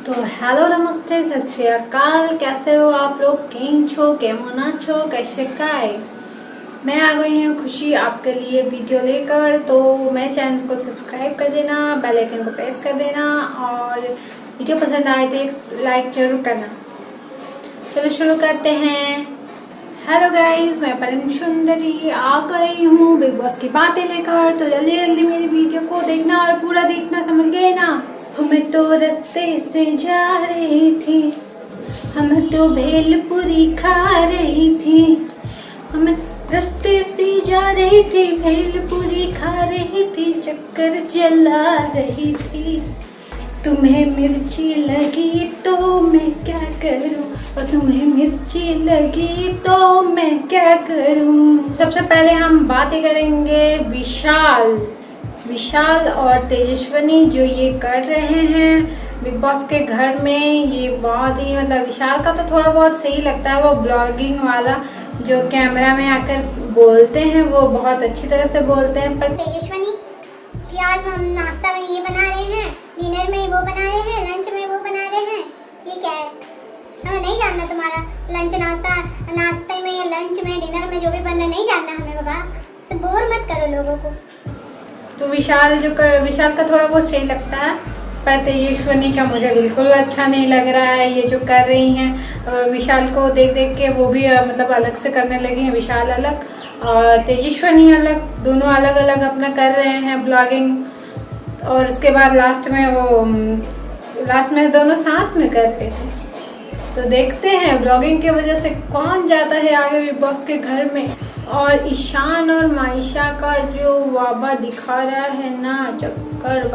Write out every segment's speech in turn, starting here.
तो हेलो नमस्ते सत श्री अकाल। कैसे हो आप लोग? केम छो, केमन आछो, कैसे काय? मैं आ गई हूँ खुशी आपके लिए वीडियो लेकर। तो मेरे चैनल को सब्सक्राइब कर देना, बेल आइकन को प्रेस कर देना और वीडियो पसंद आए तो एक लाइक जरूर करना। चलो शुरू करते हैं। हेलो गाइस, मैं परम सुंदरी आ गई हूँ बिग बॉस की बातें लेकर। तो जल्दी जल्दी मेरी वीडियो को देखना और पूरा देखना, समझ गए ना? मैं तो रास्ते से जा रही थी, हम तो भेलपुरी खा रही थी। हम रास्ते से जा रही थी, भेलपुरी खा रही थी, चक्कर जला रही थी। तुम्हें मिर्ची लगी तो मैं क्या करूं, और तुम्हें मिर्ची लगी तो मैं क्या करूं। सबसे पहले हम बातें करेंगे विशाल और तेजस्विनी जो ये कर रहे हैं बिग बॉस के घर में। ये बहुत ही मतलब विशाल का तो थोड़ा बहुत सही लगता है, वो ब्लॉगिंग वाला जो कैमरा में आकर बोलते हैं वो बहुत अच्छी तरह से बोलते हैं। पर तेजस्विनी कि आज हम नाश्ता में ये बना रहे हैं, डिनर में वो बना रहे हैं, लंच में वो बना रहे हैं, ये क्या है? हमें नहीं जानना तुम्हारा लंच नाश्ते में या लंच में डिनर में जो भी बन रहा है, नहीं जानना हमें बाबा। तो बोर मत करो लोगों को। तो विशाल का थोड़ा बहुत सही लगता है, पर तेजस्विनी का मुझे बिल्कुल अच्छा नहीं लग रहा है। ये जो कर रही हैं विशाल को देख देख के वो भी मतलब अलग से करने लगी हैं। विशाल अलग और तेजस्विनी अलग, दोनों अलग अलग अपना कर रहे हैं ब्लॉगिंग। और उसके बाद लास्ट में दोनों साथ में कर रहे थे। तो देखते हैं ब्लॉगिंग की वजह से कौन जाता है आगे बिग बॉस के घर में। और ईशान और मायशा का जो वाबा दिखा रहा है ना, चक्कर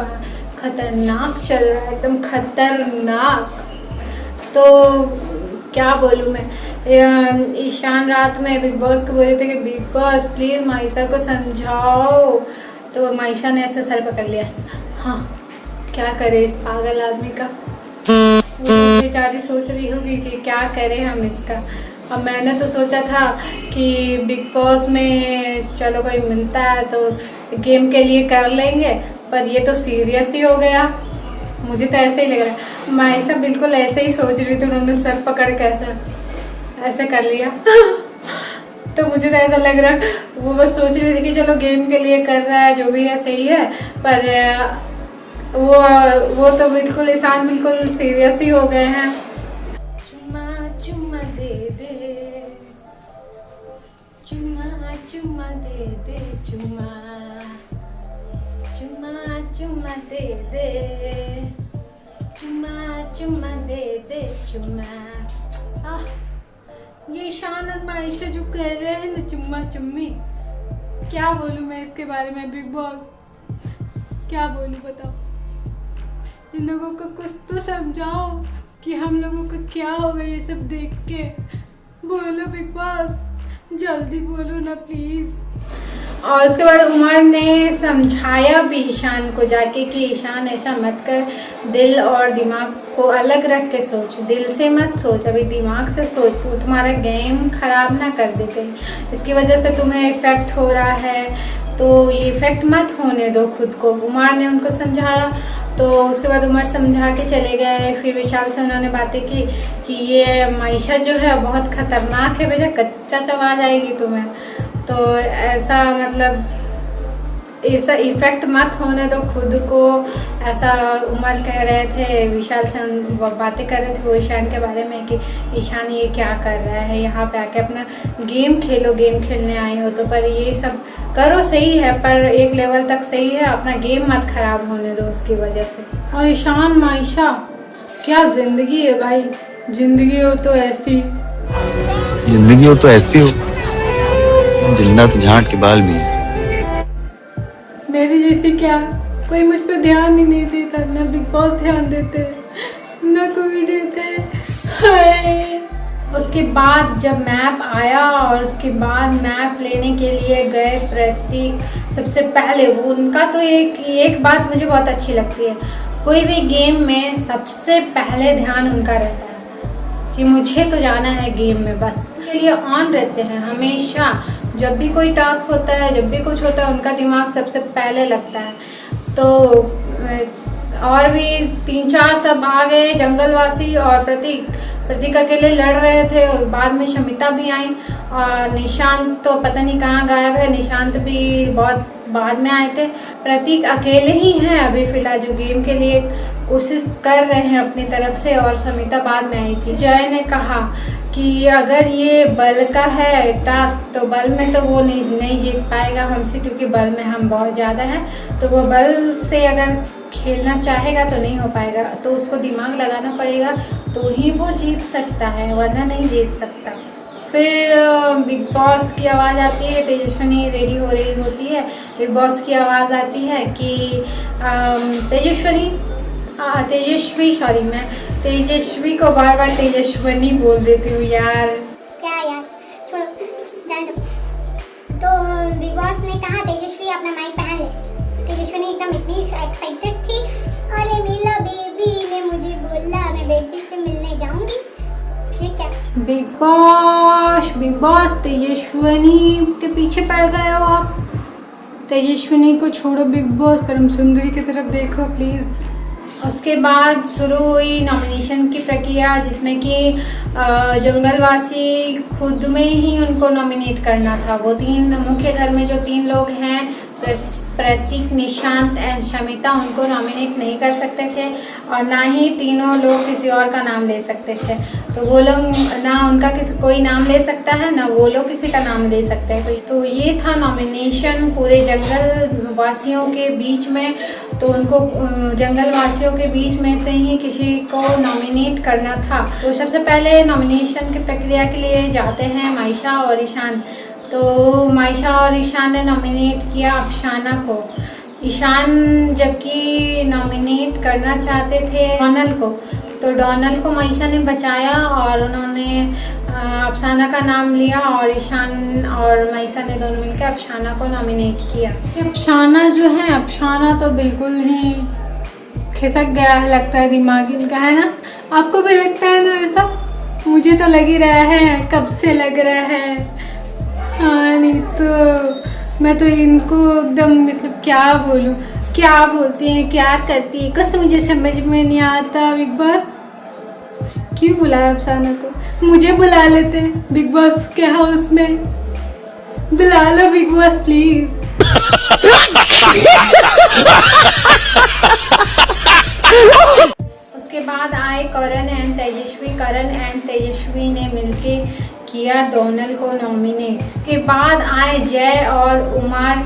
खतरनाक चल रहा है, एकदम खतरनाक। तो क्या बोलूँ मैं, ईशान रात में बिग बॉस को बोले थे कि बिग बॉस प्लीज़ मायशा को समझाओ। तो मायशा ने ऐसे सर पकड़ लिया। हाँ, क्या करे इस पागल आदमी का। वो बेचारी सोच रही होगी कि क्या करें हम इसका। अब मैंने तो सोचा था कि बिग बॉस में चलो कोई मिलता है तो गेम के लिए कर लेंगे, पर ये तो सीरियस ही हो गया। मुझे तो ऐसे ही लग रहा है, मायशा बिल्कुल ऐसे ही सोच रही थी, उन्होंने सर पकड़ के ऐसे कर लिया। तो मुझे तो ऐसा लग रहा वो बस सोच रही थी कि चलो गेम के लिए कर रहा है, जो भी है सही है। पर वो तो बिल्कुल ईशान बिल्कुल सीरियस ही हो गए हैं। चुम्मा चुम्मा दे दे, चुम्मा चुम्मा दे दे, चुम्मा चुम्मा चुम्मा दे दे, चुम्मा चुम्मा दे दे, चुम्मा। ये ईशान और मायशा जो कर रहे हैं ना चुम्मा चुम्मी, क्या बोलूँ मैं इसके बारे में। बिग बॉस क्या बोलूँ बताओ। इन लोगों को कुछ तो समझाओ कि हम लोगों को क्या होगा ये सब देख के। बोलो बिग बॉस, जल्दी बोलो ना प्लीज़। और उसके बाद उमर ने समझाया भी ईशान को जाके कि ईशान ऐसा मत कर, दिल और दिमाग को अलग रख के सोच, दिल से मत सोच, अभी दिमाग से सोच, तो तुम्हारा गेम ख़राब ना कर दे कहीं, इसकी वजह से तुम्हें इफ़ेक्ट हो रहा है, तो ये इफ़ेक्ट मत होने दो खुद को। उमर ने उनको समझाया। तो उसके बाद उमर समझा के चले गए। फिर विशाल से उन्होंने बातें की कि ये मायशा जो है बहुत ख़तरनाक है, बेटा कच्चा चबा जाएगी तुम्हें। तो ऐसा मतलब ऐसा इफ़ेक्ट मत होने दो खुद को, ऐसा उमर कह रहे थे। विशाल से बातें कर रहे थे वो ईशान के बारे में कि ईशान ये क्या कर रहा है, यहाँ पे आके अपना गेम खेलो, गेम खेलने आए हो तो, पर ये सब करो सही है पर एक लेवल तक सही है, अपना गेम मत ख़राब होने दो उसकी वजह से। और ईशान मायशा क्या ज़िंदगी है भाई, ज़िंदगी हो तो ऐसी, जिंदगी हो तो ऐसी हो, जिंदा तो झांट के बाल भी है। मेरी जैसी क्या, कोई मुझ पे ध्यान ही नहीं देता, ना बिग बॉस ध्यान देते ना कोई देते। हाय। उसके बाद जब मैप आया और उसके बाद मैप लेने के लिए गए प्रतीक, सबसे पहले वो उनका तो एक बात मुझे बहुत अच्छी लगती है, कोई भी गेम में सबसे पहले ध्यान उनका रहता है कि मुझे तो जाना है गेम में, बस के लिए ऑन रहते हैं हमेशा। जब भी कोई टास्क होता है, जब भी कुछ होता है, उनका दिमाग सबसे पहले लगता है। तो और भी 3-4 सब आ गए जंगलवासी, और प्रतीक अकेले लड़ रहे थे। और बाद में शमिता भी आई, और निशांत तो पता नहीं कहाँ गायब है। निशांत भी बहुत बाद में आए थे। प्रतीक अकेले ही हैं अभी फ़िलहाल जो गेम के लिए कोशिश कर रहे हैं अपनी तरफ से, और शमिता बाद में आई थी। जय ने कहा कि अगर ये बल का है टास्क तो बल में तो वो नहीं जीत पाएगा हमसे, क्योंकि बल में हम बहुत ज़्यादा हैं। तो वो बल से अगर खेलना चाहेगा तो नहीं हो पाएगा, तो उसको दिमाग लगाना पड़ेगा, तो ही वो जीत सकता है, वरना नहीं जीत सकता। फिर बिग बॉस की आवाज़ आती है, तेजस्विनी रेडी हो रही होती है। बिग बॉस की आवाज़ आती है कि तेजस्वी को बार बार तेजस्विनी बोल देती हूँ यार। क्या यार, छोड़ो, जाने दो। तो बिग बॉस ने कहा तेजस्वी अपना माइक पहन ले। तेजस्वी ने एकदम इतनी एक्साइटेड थी, अरे मिला बेबी ने मुझे बोला, मैं बेबी से मिलने जाऊंगी। ये क्या? बिग बॉस तेजस्विनी के पीछे पड़ गए हो आप। तेजस्विनी को छोड़ो बिग बॉस, परम सुंदरी की तरफ देखो प्लीज़। उसके बाद शुरू हुई नॉमिनेशन की प्रक्रिया, जिसमें कि जंगलवासी खुद में ही उनको नॉमिनेट करना था। वो 3 मुख्य घर में जो 3 लोग हैं, प्रतीक, निशांत एंड शमिता, उनको नॉमिनेट नहीं कर सकते थे, और ना ही तीनों लोग किसी और का नाम ले सकते थे। तो वो लोग ना उनका कोई नाम ले सकता है, ना वो लोग किसी का नाम ले सकते हैं। तो ये था नॉमिनेशन पूरे जंगल वासियों के बीच में। तो उनको जंगल वासियों के बीच में से ही किसी को नॉमिनेट करना था। तो सबसे पहले नॉमिनेशन की प्रक्रिया के लिए जाते हैं मायशा और ईशान। तो मायशा और ईशान ने नॉमिनेट किया अफसाना को। ईशान जबकि नॉमिनेट करना चाहते थे डोनाल्ड को, तो डोनाल्ड को मायशा ने बचाया, और उन्होंने अफसाना का नाम लिया, और ईशान और मायशा ने दोनों मिलकर अफसाना को नॉमिनेट किया। अफसाना जो है, अफसाना तो बिल्कुल ही खिसक गया है, लगता है दिमाग इनका, है ना? आपको भी लगता है ना ऐसा? मुझे तो लग ही रहा है, कब से लग रहा है। हाँ, नहीं तो मैं तो इनको एकदम मतलब क्या बोलूँ, क्या बोलती हैं, क्या करती है, कुछ मुझे समझ में नहीं आता। बिग बॉस क्यों बुलाया अफसाना को? मुझे बुला लेते बिग बॉस के हाउस में, बुला लो बिग बॉस प्लीज। उसके बाद आए करण एंड तेजस्वी। करण एंड तेजस्वी ने मिलके किया डोनाल्ड को नॉमिनेट। के बाद आए जय और उमर।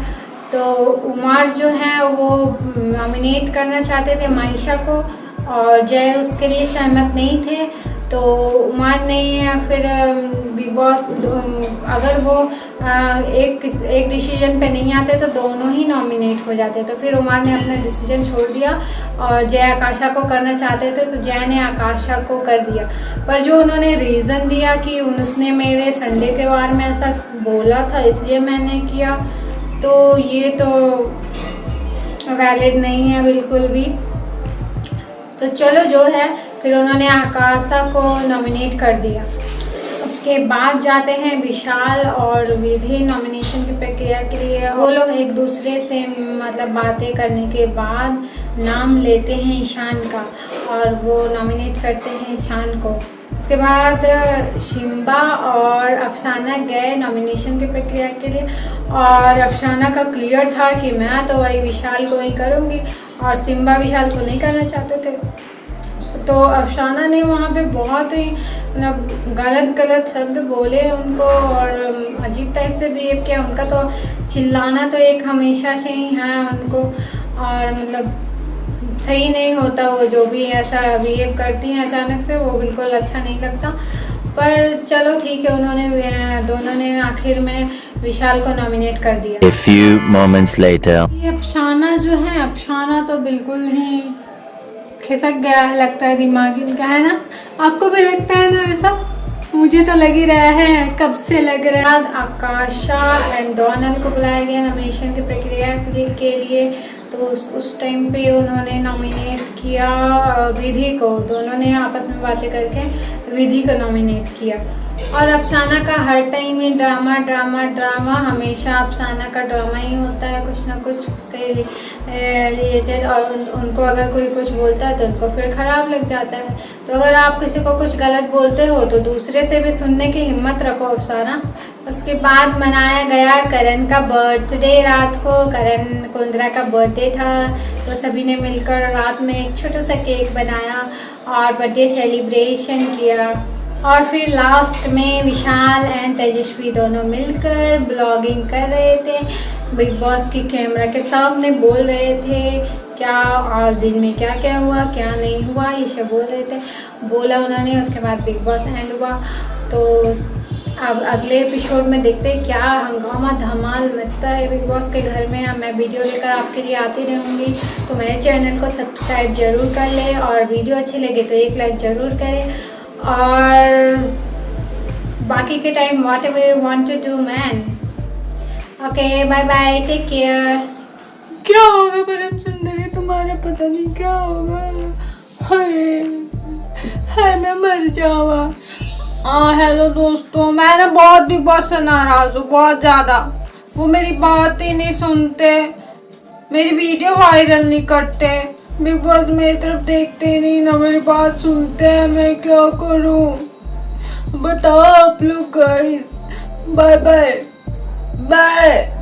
तो उमर जो है वो नॉमिनेट करना चाहते थे मायशा को, और जय उसके लिए सहमत नहीं थे। तो उमर ने फिर बिग बॉस अगर वो एक डिसीजन पे नहीं आते तो दोनों ही नॉमिनेट हो जाते। तो फिर उमर ने अपना डिसीजन छोड़ दिया, और जय आकाशा को करना चाहते थे तो जय ने आकाशा को कर दिया। पर जो उन्होंने रीज़न दिया कि उसने मेरे संडे के बारे में ऐसा बोला था इसलिए मैंने किया, तो ये तो वैलिड नहीं है बिल्कुल भी। तो चलो जो है, फिर उन्होंने आकाशा को नॉमिनेट कर दिया। उसके बाद जाते हैं विशाल और विधि नॉमिनेशन की प्रक्रिया के लिए। वो लोग एक दूसरे से मतलब बातें करने के बाद नाम लेते हैं ईशान का, और वो नॉमिनेट करते हैं ईशान को। उसके बाद शिम्बा और अफसाना गए नॉमिनेशन की प्रक्रिया के लिए, और अफसाना का क्लियर था कि मैं तो वही विशाल को ही करूँगी, और शिम्बा विशाल को नहीं करना चाहते थे। तो अफसाना ने वहाँ पे बहुत ही मतलब गलत शब्द बोले उनको, और अजीब टाइप से बिहेव किया। उनका तो चिल्लाना तो एक हमेशा से ही है उनको, और मतलब सही नहीं होता वो जो भी ऐसा बिहेव करती हैं अचानक से, वो बिल्कुल अच्छा नहीं लगता। पर चलो ठीक है, दोनों ने आखिर में विशाल को नॉमिनेट कर दिया। A few moments later. ये अफसाना जो है, अफसाना तो बिल्कुल ही खिसक गया है, लगता है दिमाग इनका, है ना? आपको भी लगता है ना ऐसा? मुझे तो लग ही रहा है, कब से लग रहा है। बाद आकाशा एंड डोनाल्ड को बुलाया गया नॉमिनेशन की प्रक्रिया के लिए। तो उस टाइम पे उन्होंने नॉमिनेट किया विधि को। दोनों ने आपस में बातें करके विधि को नॉमिनेट किया। और अफसाना का हर टाइम ही ड्रामा ड्रामा ड्रामा, हमेशा अफसाना का ड्रामा ही होता है कुछ ना कुछ से रिलेटेड। और उनको अगर कोई कुछ बोलता है तो उनको फिर ख़राब लग जाता है। तो अगर आप किसी को कुछ गलत बोलते हो तो दूसरे से भी सुनने की हिम्मत रखो अफसाना। उसके बाद मनाया गया करण का बर्थडे। रात को करण कुंद्रा का बर्थडे था, तो सभी ने मिलकर रात में एक छोटा सा केक बनाया और बर्थडे सेलिब्रेशन किया। और फिर लास्ट में विशाल एंड तेजस्वी दोनों मिलकर ब्लॉगिंग कर रहे थे, बिग बॉस की कैमरा के सामने बोल रहे थे क्या आज दिन में क्या क्या हुआ क्या नहीं हुआ, ये सब बोल रहे थे, बोला उन्होंने। उसके बाद बिग बॉस एंड हुआ। तो अब अगले एपिसोड में देखते हैं क्या हंगामा धमाल मचता है बिग बॉस के घर में। अब मैं वीडियो लेकर आपके लिए आती रहूँगी, तो मेरे चैनल को सब्सक्राइब जरूर कर ले और वीडियो अच्छी लगे तो एक लाइक ज़रूर करें। और बाकी के time whatever you want to do man. Okay bye bye, take care. क्या होगा परम सुंदरी तुम्हारा, पता नहीं क्या होगा। हाय मैं मर जावा। हेलो दोस्तों, मैं ना बहुत बिग बॉस से नाराज हूँ, बहुत ज़्यादा। वो मेरी बात ही नहीं सुनते, मेरी वीडियो वायरल नहीं करते, बिग बॉस मेरी तरफ देखते नहीं ना मेरी बात सुनते हैं। मैं क्या करूँ बताओ आप लोग गाइस। Bye bye bye.